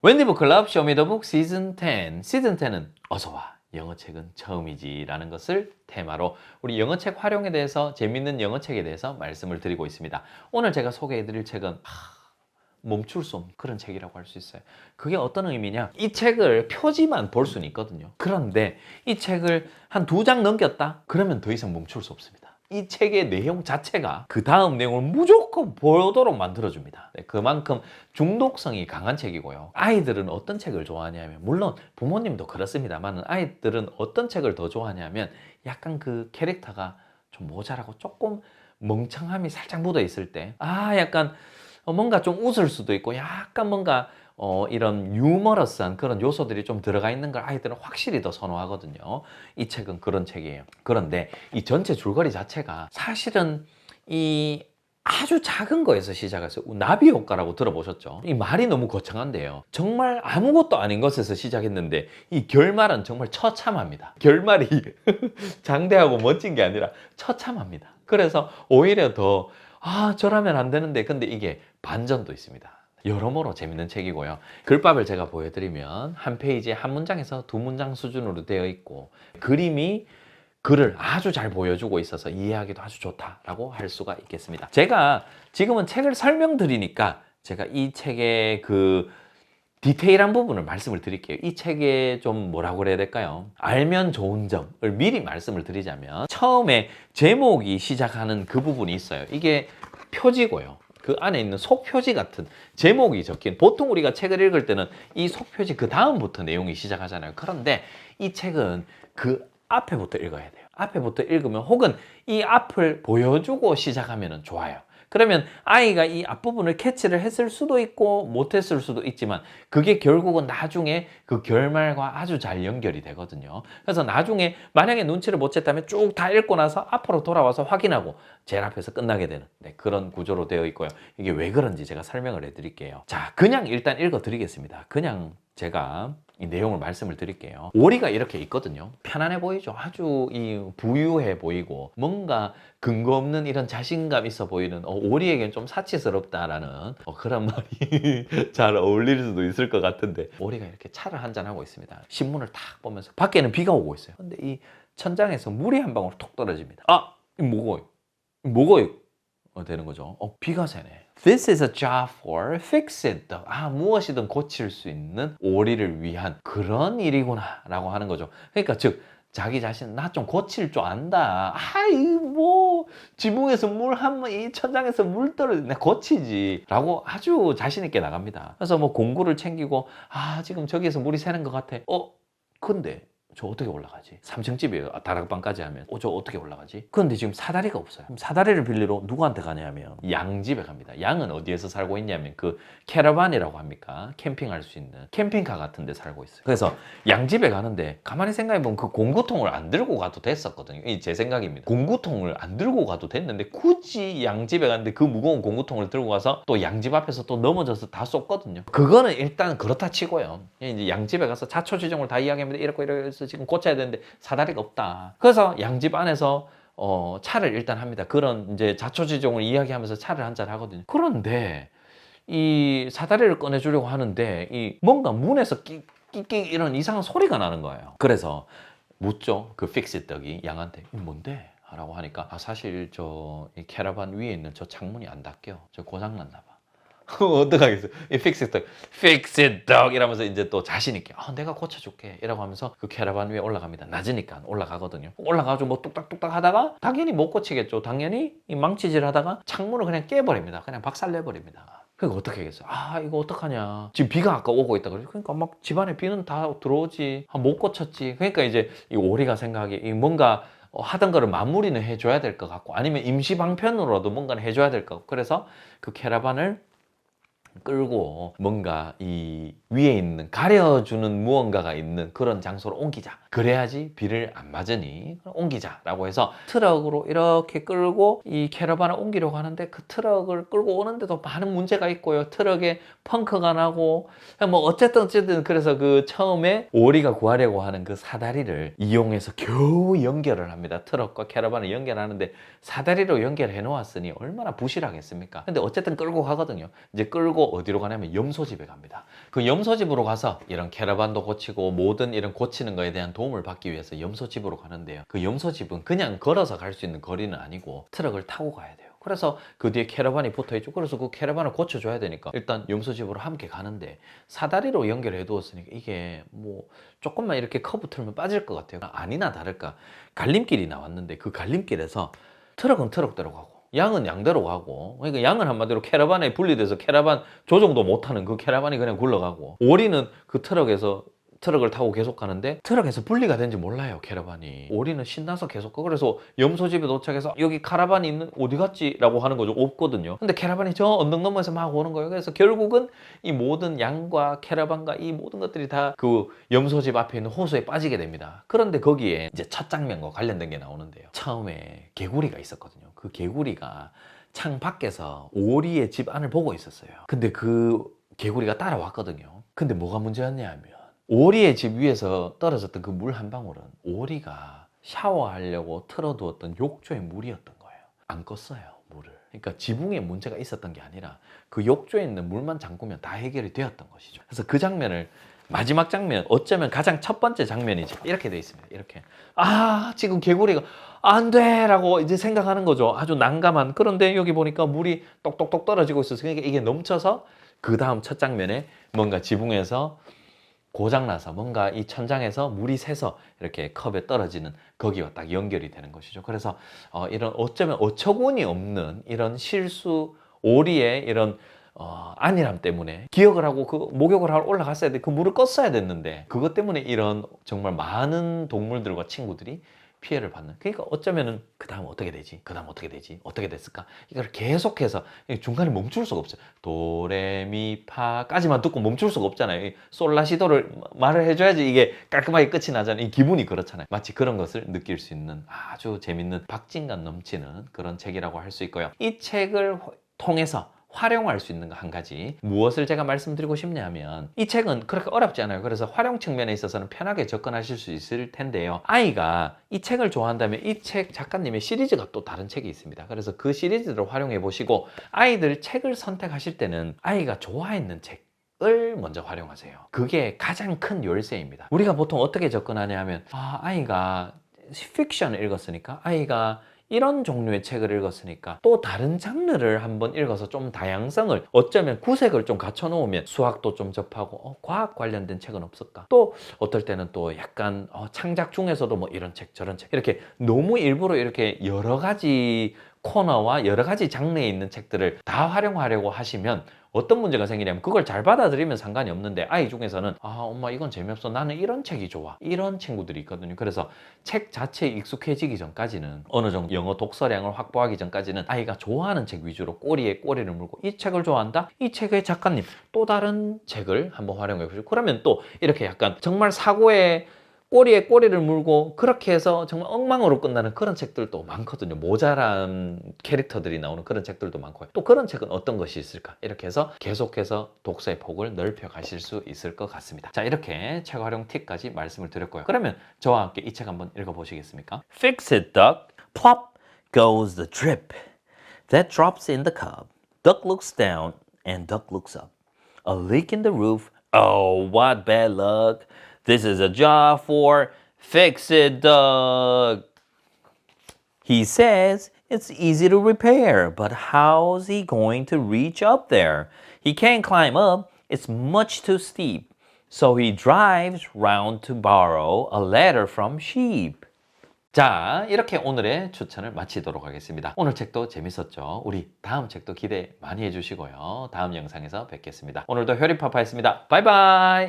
웬디북 클럽 쇼미더북 시즌 10. 시즌 10은 어서와 영어책은 처음이지 라는 것을 테마로 우리 영어책 활용에 대해서 재밌는 영어책에 대해서 말씀을 드리고 있습니다. 오늘 제가 소개해드릴 책은 멈출 수 없는 그런 책이라고 할 수 있어요. 그게 어떤 의미냐? 이 책을 표지만 볼 수는 있거든요. 그런데 이 책을 한 2장 넘겼다? 그러면 더 이상 멈출 수 없습니다. 이 책의 내용 자체가 그 다음 내용을 무조건 보도록 만들어줍니다. 그만큼 중독성이 강한 책이고요. 아이들은 어떤 책을 좋아하냐면, 물론 부모님도 그렇습니다만 아이들은 어떤 책을 더 좋아하냐면 약간 그 캐릭터가 좀 모자라고 조금 멍청함이 살짝 묻어 있을 때, 약간 뭔가 좀 웃을 수도 있고 약간 뭔가 이런 유머러스한 그런 요소들이 좀 들어가 있는 걸 아이들은 확실히 더 선호하거든요. 이 책은 그런 책이에요. 그런데 이 전체 줄거리 자체가 사실은 이 아주 작은 거에서 시작해서 나비 효과라고 들어보셨죠? 이 말이 너무 거창한데요. 정말 아무것도 아닌 것에서 시작했는데 이 결말은 정말 처참합니다. 결말이 장대하고 멋진 게 아니라 처참합니다. 그래서 오히려 더 저라면 안 되는데, 근데 이게 반전도 있습니다. 여러모로 재밌는 책이고요. 글밥을 제가 보여드리면 한 페이지에 한 문장에서 2문장 수준으로 되어 있고, 그림이 글을 아주 잘 보여주고 있어서 이해하기도 아주 좋다라고 할 수가 있겠습니다. 제가 지금은 책을 설명드리니까 제가 이 책의 그 디테일한 부분을 말씀을 드릴게요. 이 책에 좀 뭐라고 그래야 될까요? 알면 좋은 점을 미리 말씀을 드리자면, 처음에 제목이 시작하는 그 부분이 있어요. 이게 표지고요. 그 안에 있는 속표지 같은 제목이 적힌, 보통 우리가 책을 읽을 때는 이 속표지 그 다음부터 내용이 시작하잖아요. 그런데 이 책은 그 앞에부터 읽어야 돼요. 앞에부터 읽으면, 혹은 이 앞을 보여주고 시작하면 좋아요. 그러면 아이가 이 앞부분을 캐치를 했을 수도 있고 못했을 수도 있지만, 그게 결국은 나중에 그 결말과 아주 잘 연결이 되거든요. 그래서 나중에 만약에 눈치를 못 챘다면 쭉 다 읽고 나서 앞으로 돌아와서 확인하고 제일 앞에서 끝나게 되는 그런 구조로 되어 있고요. 이게 왜 그런지 제가 설명을 해드릴게요. 자, 그냥 일단 읽어드리겠습니다. 그냥 제가 이 내용을 말씀을 드릴게요. 오리가 이렇게 있거든요. 편안해 보이죠? 아주 부유해 보이고 뭔가 근거 없는 이런 자신감 있어 보이는, 오리에겐 좀 사치스럽다라는 그런 말이 잘 어울릴 수도 있을 것 같은데, 오리가 이렇게 차를 한잔하고 있습니다. 신문을 탁 보면서 밖에는 비가 오고 있어요. 근데 이 천장에서 물이 한 방울 톡 떨어집니다. 이거 뭐고 되는 거죠. 비가 새네. This is a job for fix-it dog. 무엇이든 고칠 수 있는 오리를 위한 그런 일이구나 라고 하는 거죠. 그러니까 즉 자기 자신, 나 좀 고칠 줄 안다. 지붕에서 물 이 천장에서 물 떨어져, 내 고치지 라고 아주 자신 있게 나갑니다. 그래서 공구를 챙기고, 지금 저기에서 물이 새는 것 같아. 근데 저 어떻게 올라가지? 3층 집이에요. 다락방까지 하면. 저 어떻게 올라가지? 그런데 지금 사다리가 없어요. 그럼 사다리를 빌리러 누구한테 가냐면 양 집에 갑니다. 양은 어디에서 살고 있냐면 그 캐러반이라고 합니까? 캠핑할 수 있는 캠핑카 같은 데 살고 있어요. 그래서 양 집에 가는데 가만히 생각해보면 그 공구통을 안 들고 가도 됐었거든요. 이 제 생각입니다. 공구통을 안 들고 가도 됐는데 굳이 양 집에 갔는데 그 무거운 공구통을 들고 가서 또 양 집 앞에서 또 넘어져서 다 쏟거든요. 그거는 일단 그렇다 치고요. 이제 양 집에 가서 자초지종을 다 이야기합니다. 이렇게 지금 고쳐야 되는데 사다리가 없다. 그래서 양집 안에서 차를 일단 합니다. 그런 이제 자초지종을 이야기하면서 차를 한잔 하거든요. 그런데 이 사다리를 꺼내주려고 하는데 뭔가 문에서 끼끼 이런 이상한 소리가 나는 거예요. 그래서 묻죠. 그 픽스 떡이 양한테, 이거 뭔데? 라고 하니까, 사실 이 캐러반 위에 있는 저 창문이 안 닫혀. 저 고장났나 봐. 어떡하겠어요? 이 fix it dog 이러면서 이제 또 자신있게, 내가 고쳐줄게 이라고 하면서 그 캐러반 위에 올라갑니다. 낮으니까 올라가거든요. 올라가가지고 뚝딱뚝딱 하다가 당연히 못 고치겠죠. 당연히 이 망치질 하다가 창문을 그냥 깨버립니다. 그냥 박살내버립니다. 그러니까 어떻게 하겠어요? 이거 어떡하냐. 지금 비가 아까 오고 있다 그러죠. 그러니까 막 집안에 비는 다 들어오지. 못 고쳤지. 그러니까 이제 이 오리가 생각하기에 뭔가 하던 거를 마무리는 해줘야 될 것 같고, 아니면 임시 방편으로도 뭔가를 해줘야 될 것 같고, 그래서 그 캐러반을 끌고 뭔가 이 위에 있는 가려주는 무언가가 있는 그런 장소로 옮기자. 그래야지 비를 안 맞으니 옮기자라고 해서 트럭으로 이렇게 끌고 이 캐러반을 옮기려고 하는데, 그 트럭을 끌고 오는데도 많은 문제가 있고요. 트럭에 펑크가 나고 어쨌든 그래서 그 처음에 오리가 구하려고 하는 그 사다리를 이용해서 겨우 연결을 합니다. 트럭과 캐러반을 연결하는데 사다리로 연결해 놓았으니 얼마나 부실하겠습니까? 근데 어쨌든 끌고 가거든요. 이제 끌고 어디로 가냐면 염소집에 갑니다. 그 염소집으로 가서 이런 캐러반도 고치고 모든 이런 고치는 거에 대한 도움을 받기 위해서 염소집으로 가는데요. 그 염소집은 그냥 걸어서 갈 수 있는 거리는 아니고 트럭을 타고 가야 돼요. 그래서 그 뒤에 캐러반이 붙어 있죠. 그래서 그 캐러반을 고쳐줘야 되니까 일단 염소집으로 함께 가는데 사다리로 연결해 두었으니까 이게 뭐 조금만 이렇게 커브 틀면 빠질 것 같아요. 아니나 다를까 갈림길이 나왔는데 그 갈림길에서 트럭은 트럭대로 가고 양은 양대로 가고, 그러니까 양은 한마디로 캐러반에 분리돼서 캐러반 조정도 못하는 그 캐러반이 그냥 굴러가고, 오리는 그 트럭을 타고 계속 가는데 트럭에서 분리가 된지 몰라요, 캐러반이. 오리는 신나서 계속 가. 그래서 염소집에 도착해서 여기 카라반이 있는 어디 갔지? 라고 하는 거죠. 없거든요. 근데 캐러반이 저 언덕 너머에서 막 오는 거예요. 그래서 결국은 이 모든 양과 캐러반과 이 모든 것들이 다 그 염소집 앞에 있는 호수에 빠지게 됩니다. 그런데 거기에 이제 첫 장면과 관련된 게 나오는데요. 처음에 개구리가 있었거든요. 그 개구리가 창 밖에서 오리의 집 안을 보고 있었어요. 근데 그 개구리가 따라왔거든요. 근데 뭐가 문제였냐 하면 오리의 집 위에서 떨어졌던 그 물 한 방울은 오리가 샤워하려고 틀어두었던 욕조의 물이었던 거예요. 안 껐어요, 물을. 그러니까 지붕에 문제가 있었던 게 아니라 그 욕조에 있는 물만 잠그면 다 해결이 되었던 것이죠. 그래서 그 장면을 마지막 장면, 어쩌면 가장 첫 번째 장면이죠. 이렇게 돼 있습니다. 이렇게. 지금 개구리가 안 돼! 라고 이제 생각하는 거죠. 아주 난감한. 그런데 여기 보니까 물이 똑똑똑 떨어지고 있어서 그러니까 이게 넘쳐서 그 다음 첫 장면에 뭔가 지붕에서 고장나서 뭔가 이 천장에서 물이 새서 이렇게 컵에 떨어지는 거기와 딱 연결이 되는 것이죠. 그래서 이런 어쩌면 어처구니 없는 이런 실수, 오리의 이런 안일함 때문에 기억을 하고 그 목욕을 하러 올라갔어야 돼. 그 물을 껐어야 됐는데 그것 때문에 이런 정말 많은 동물들과 친구들이 피해를 받는. 그러니까 어쩌면은 그 다음 어떻게 되지? 그 다음 어떻게 되지? 어떻게 됐을까? 이걸 계속해서 중간에 멈출 수가 없어요. 도레미파까지만 듣고 멈출 수가 없잖아요. 솔라시도를 말을 해줘야지 이게 깔끔하게 끝이 나잖아요. 이 기분이 그렇잖아요. 마치 그런 것을 느낄 수 있는 아주 재밌는 박진감 넘치는 그런 책이라고 할 수 있고요. 이 책을 통해서 활용할 수 있는 거 한 가지, 무엇을 제가 말씀드리고 싶냐면 이 책은 그렇게 어렵지 않아요. 그래서 활용 측면에 있어서는 편하게 접근하실 수 있을 텐데요. 아이가 이 책을 좋아한다면 이 책 작가님의 시리즈가 또 다른 책이 있습니다. 그래서 그 시리즈를 활용해 보시고 아이들 책을 선택하실 때는 아이가 좋아했는 책을 먼저 활용하세요. 그게 가장 큰 열쇠입니다. 우리가 보통 어떻게 접근하냐 하면 아이가 픽션을 읽었으니까, 아이가 이런 종류의 책을 읽었으니까 또 다른 장르를 한번 읽어서 좀 다양성을, 어쩌면 구색을 좀 갖춰 놓으면 수학도 좀 접하고 과학 관련된 책은 없을까? 또 어떨 때는 또 약간 창작 중에서도 뭐 이런 책 저런 책 이렇게 너무 일부러 이렇게 여러 가지 코너와 여러 가지 장르에 있는 책들을 다 활용하려고 하시면 어떤 문제가 생기냐면 그걸 잘 받아들이면 상관이 없는데 아이 중에서는 엄마 이건 재미없어, 나는 이런 책이 좋아, 이런 친구들이 있거든요. 그래서 책 자체에 익숙해지기 전까지는, 어느 정도 영어 독서량을 확보하기 전까지는 아이가 좋아하는 책 위주로 꼬리에 꼬리를 물고 이 책을 좋아한다? 이 책의 작가님 또 다른 책을 한번 활용해 보시고, 그러면 또 이렇게 약간 정말 사고에 꼬리에 꼬리를 물고 그렇게 해서 정말 엉망으로 끝나는 그런 책들도 많거든요. 모자란 캐릭터들이 나오는 그런 책들도 많고요. 또 그런 책은 어떤 것이 있을까? 이렇게 해서 계속해서 독서의 폭을 넓혀 가실 수 있을 것 같습니다. 자, 이렇게 책 활용 팁까지 말씀을 드렸고요. 그러면 저와 함께 이 책 한번 읽어보시겠습니까? Fix it, duck. Plop goes the drip that drops in the cup. Duck looks down and duck looks up. A leak in the roof. Oh, what bad luck. This is a job for Fix It Doug. He says it's easy to repair, but how's he going to reach up there? He can't climb up, it's much too steep. So he drives round to borrow a ladder from sheep. 자, 이렇게 오늘의 추천을 마치도록 하겠습니다. 오늘 책도 재밌었죠? 우리 다음 책도 기대 많이 해주시고요. 다음 영상에서 뵙겠습니다. 오늘도 효리파파였습니다. 바이바이!